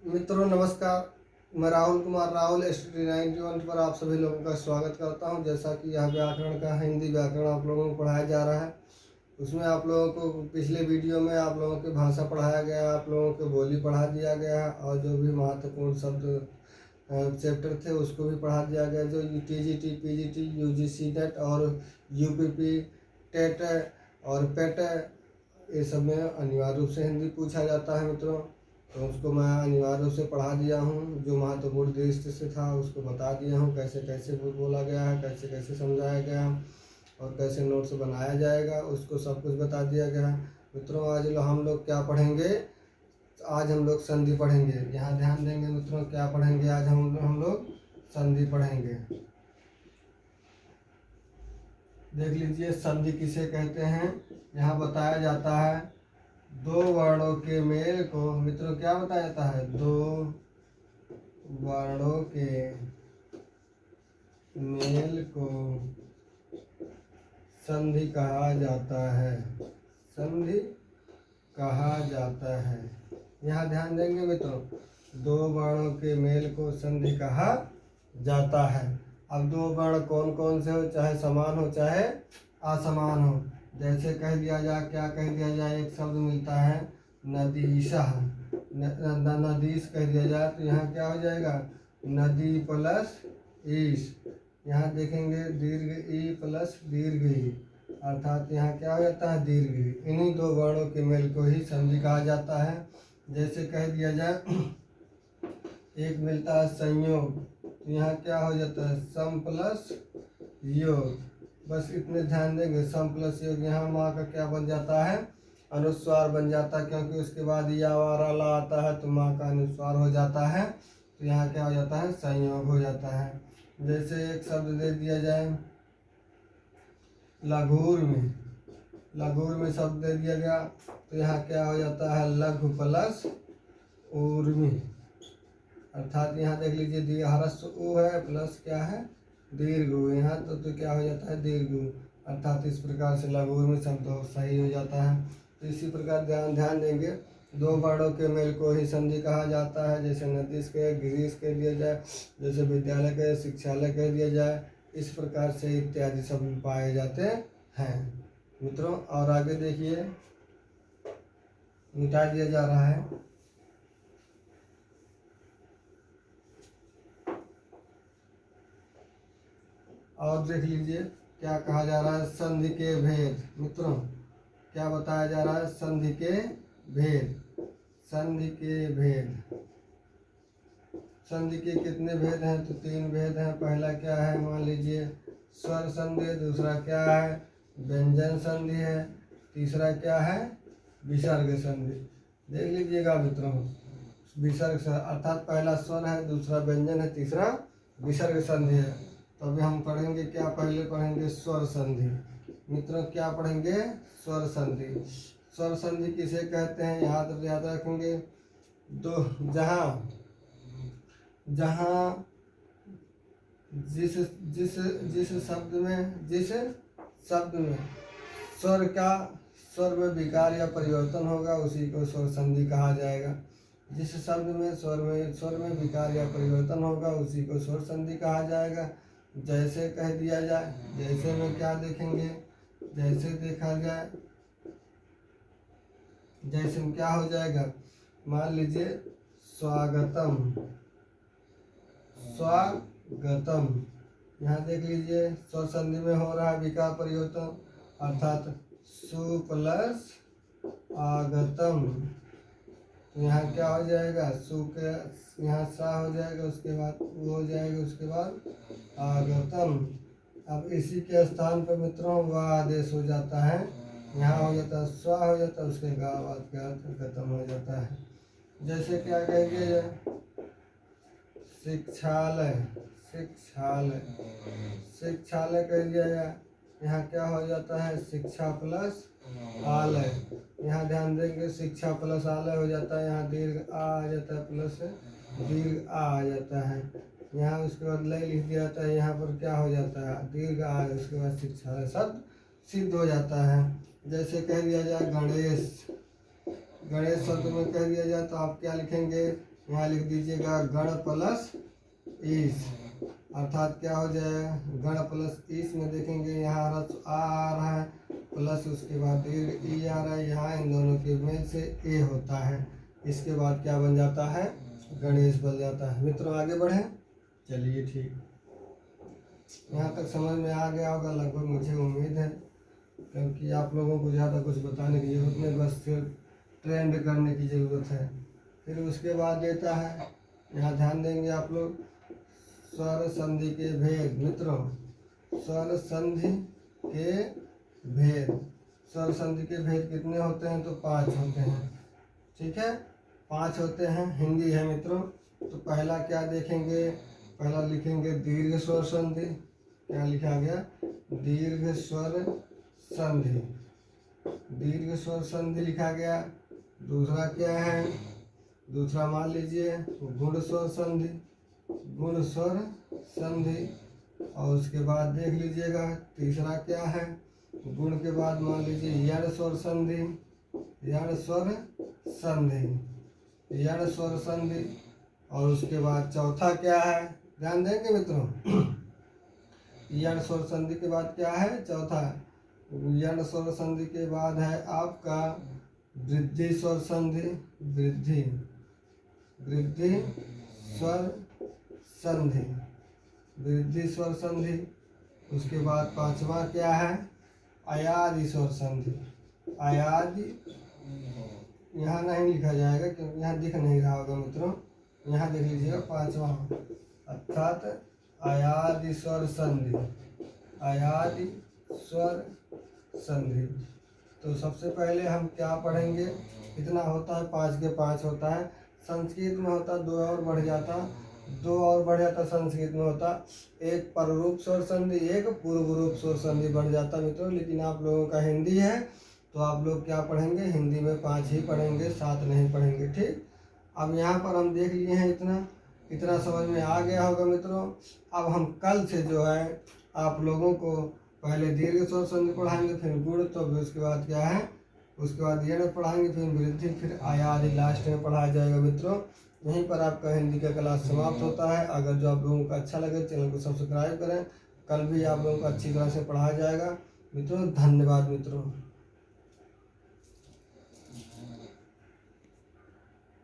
मित्रों नमस्कार। मैं राहुल कुमार राहुल STD 91 पर आप सभी लोगों का स्वागत करता हूं। जैसा कि यह व्याकरण का हिंदी व्याकरण आप लोगों को पढ़ाया जा रहा है, उसमें आप लोगों को पिछले वीडियो में आप लोगों की भाषा पढ़ाया गया, आप लोगों को बोली पढ़ा दिया गया और जो भी महत्वपूर्ण शब्द चैप्टर थे उसको भी पढ़ा दिया गया। जो TGT PGT UGC नेट और UPP टेट और पेट ये सब में अनिवार्य रूप से हिंदी पूछा जाता है मित्रों, तो उसको मैं अनिवार्य रूप से पढ़ा दिया हूँ। जो महत्वपूर्ण दृष्टि से था उसको बता दिया हूँ, कैसे कैसे बोला गया है, कैसे कैसे समझाया गया और कैसे नोट्स बनाया जाएगा, उसको सब कुछ बता दिया गया है। मित्रों आज हम लोग क्या पढ़ेंगे? आज हम लोग संधि पढ़ेंगे। यहाँ ध्यान देंगे मित्रों, क्या पढ़ेंगे आज हम लोग संधि पढ़ेंगे। देख लीजिए संधि किसे कहते हैं। यहाँ बताया जाता है दो वर्णों के मेल को, मित्रों क्या बताया जाता है? दो वर्णों के मेल को संधि कहा जाता है। संधि कहा जाता है। यहाँ ध्यान देंगे मित्रों, दो वर्णों के मेल को संधि कहा जाता है। अब दो वर्ण कौन कौन से हो, चाहे समान हो चाहे असमान हो। जैसे कह दिया जाए, क्या कह दिया जाए, एक शब्द मिलता है नदीशः, नदीश कह दिया जाए तो यहाँ क्या हो जाएगा? नदी प्लस ईश। यहाँ देखेंगे दीर्घ ई प्लस दीर्घ ई, अर्थात यहाँ क्या हो जाता है? दीर्घ ई। इन्हीं दो वर्णों के मेल को ही संधि कहा जाता है। जैसे कह दिया जाए एक मिलता है संयोग, तो यहाँ क्या हो जाता है? सम प्लस योग। बस इतने ध्यान देंगे, सम प्लस योग। यहाँ माँ का क्या बन जाता है? अनुस्वार बन जाता है, क्योंकि उसके बाद या वारा ला आता है तो माँ का अनुस्वार हो जाता है, तो यहाँ क्या हो जाता है? संयोग हो जाता है। जैसे एक शब्द दे दिया जाए लघुर में, लघुर में शब्द दे दिया गया तो यहाँ क्या हो जाता है? लघु प्लस ऊर्मी, अर्थात यहाँ देख लीजिए ह्रस्व उ है प्लस क्या है? दीर्घ उ। यहाँ तो क्या हो जाता है? दीर्घ उ, अर्थात इस प्रकार से लघु में शब्द सही हो जाता है। तो इसी प्रकार ध्यान देंगे, दो वर्णों के मेल को ही संधि कहा जाता है। जैसे नदीश के गिरीश कह दिया जाए, जैसे विद्यालय के शिक्षालय कह दिया जाए, इस प्रकार से इत्यादि शब्द पाए जाते हैं मित्रों। और आगे देखिए मिटा दिया जा रहा है। और देख लीजिए क्या कहा जा रहा है? संधि के भेद। मित्रों क्या बताया जा रहा है? संधि के भेद। संधि के भेद, संधि के कितने भेद हैं? तो तीन भेद हैं। पहला क्या है? मान लीजिए स्वर संधि। दूसरा क्या है? व्यंजन संधि है। तीसरा क्या है? विसर्ग संधि। देख लीजिएगा मित्रों, विसर्ग अर्थात पहला स्वर है, दूसरा व्यंजन है, तीसरा विसर्ग संधि है। तो अभी हम पढ़ेंगे क्या? पहले पढ़ेंगे स्वर संधि। मित्रों क्या पढ़ेंगे? स्वर संधि। स्वर संधि किसे कहते हैं? याद रखेंगे। दो जहाँ जहाँ जिस जिस जिस शब्द में स्वर में विकार या परिवर्तन होगा उसी को स्वर संधि कहा जाएगा। जिस शब्द में स्वर में विकार या परिवर्तन होगा उसी को स्वर संधि कहा जाएगा। जैसे कह दिया जाए, जैसे में क्या देखेंगे? जैसे देखा जाए, जैसे में क्या हो जाएगा? मान लीजिए स्वागतम, स्वागतम। यहाँ देख लीजिए स्वर संधि में हो रहा है विकार परिवर्तन, अर्थात सु प्लस आगतम। यहाँ क्या हो जाएगा? सु के यहाँ सा हो जाएगा, उसके बाद वो हो जाएगा, उसके बाद आगतम। अब इसी के स्थान पर मित्रों व आदेश हो जाता है। यहाँ हो जाता है स्वा हो जाता है, उसके बाद क्या गतम हो जाता है। जैसे क्या कहेंगे? शिक्षालय, शिक्षालय, शिक्षालय कह दिया जाए, यहाँ क्या हो जाता है? शिक्षा प्लस आलय। यहाँ ध्यान देंगे शिक्षा प्लस आलय हो जाता है। यहाँ दीर्घ आ जाता है प्लस दीर्घ आ जाता है। यहाँ उसके बाद लय लिख दिया जाता है। यहाँ पर क्या हो जाता है? दीर्घ आ, उसके बाद शिक्षालय शब्द सिद्ध हो जाता है। जैसे कह दिया जाए गणेश, गणेश शब्द में कह दिया जाए तो आप क्या लिखेंगे? यहाँ लिख दीजिएगा गण प्लस ईस, अर्थात क्या हो जाएगा, गण प्लस ईस में देखेंगे यहाँ रस आ रहा है प्लस उसके बाद दीर्घ ई आ रहा है, यहाँ इन दोनों के मेल से ए होता है, इसके बाद क्या बन जाता है, गणेश बन जाता है। मित्रों आगे बढ़ें, चलिए ठीक, यहाँ तक समझ में आ गया होगा लगभग, मुझे उम्मीद है, क्योंकि आप लोगों को ज़्यादा कुछ बताने की ज़रूरत नहीं, बस सिर्फ ट्रेंड करने की ज़रूरत है। फिर उसके बाद देता है, यहाँ ध्यान देंगे आप लोग, स्वर संधि के भेद। मित्रों स्वर संधि के भेद, स्वर संधि के भेद कितने होते हैं, तो 5 होते हैं, ठीक है, 5 होते हैं। हिंदी है मित्रों, तो पहला क्या देखेंगे, पहला लिखेंगे दीर्घ स्वर संधि, क्या लिखा गया, दीर्घ स्वर संधि, दीर्घ स्वर संधि लिखा गया। दूसरा क्या है, दूसरा मान लीजिए गुण स्वर संधि, गुण स्वर संधि, और उसके बाद देख लीजिएगा तीसरा क्या है, गुण के बाद मान लीजिए यण स्वर संधि, यण स्वर संधि, यण स्वर संधि, और उसके बाद चौथा क्या है, ध्यान देंगे मित्रों, यण स्वर संधि के बाद क्या है, चौथा यण स्वर संधि के बाद है आपका वृद्धि स्वर संधि, वृद्धि, वृद्धि स्वर संधि, वृद्धि स्वर संधि। उसके बाद पांचवा क्या है, अयादि स्वर संधि, अयादि यहाँ नहीं लिखा जाएगा क्योंकि यहाँ दिख नहीं रहा होगा मित्रों, यहाँ देख लीजिएगा पांचवा, अर्थात अयादि स्वर संधि, अयादि स्वर संधि। तो सबसे पहले हम क्या पढ़ेंगे, कितना होता है, 5 के 5 होता है, संस्कृत में होता 2 और बढ़ जाता, 2 और बढ़ जाता, संस्कृत में होता एक पररूप स्वर संधि, एक पूर्व रूप स्वर संधि बढ़ जाता मित्रों। लेकिन आप लोगों का हिंदी है तो आप लोग क्या पढ़ेंगे, हिंदी में 5 ही पढ़ेंगे, 7 नहीं पढ़ेंगे, ठीक। अब यहाँ पर हम देख लिए हैं, इतना समझ में आ गया होगा मित्रों। अब हम कल से जो है आप लोगों को पहले दीर्घ स्वर संधि पढ़ाएंगे, फिर गुण, तो फिर उसके बाद क्या है, उसके बाद यण पढ़ाएंगे, फिर वृद्धि, फिर अयादि लास्ट में पढ़ाया जाएगा मित्रों। यहीं पर आपका हिंदी का क्लास समाप्त होता है। अगर जो आप लोगों को अच्छा लगे चैनल को सब्सक्राइब करें, कल भी आप लोगों को अच्छी तरह से पढ़ाया जाएगा मित्रों। धन्यवाद मित्रों।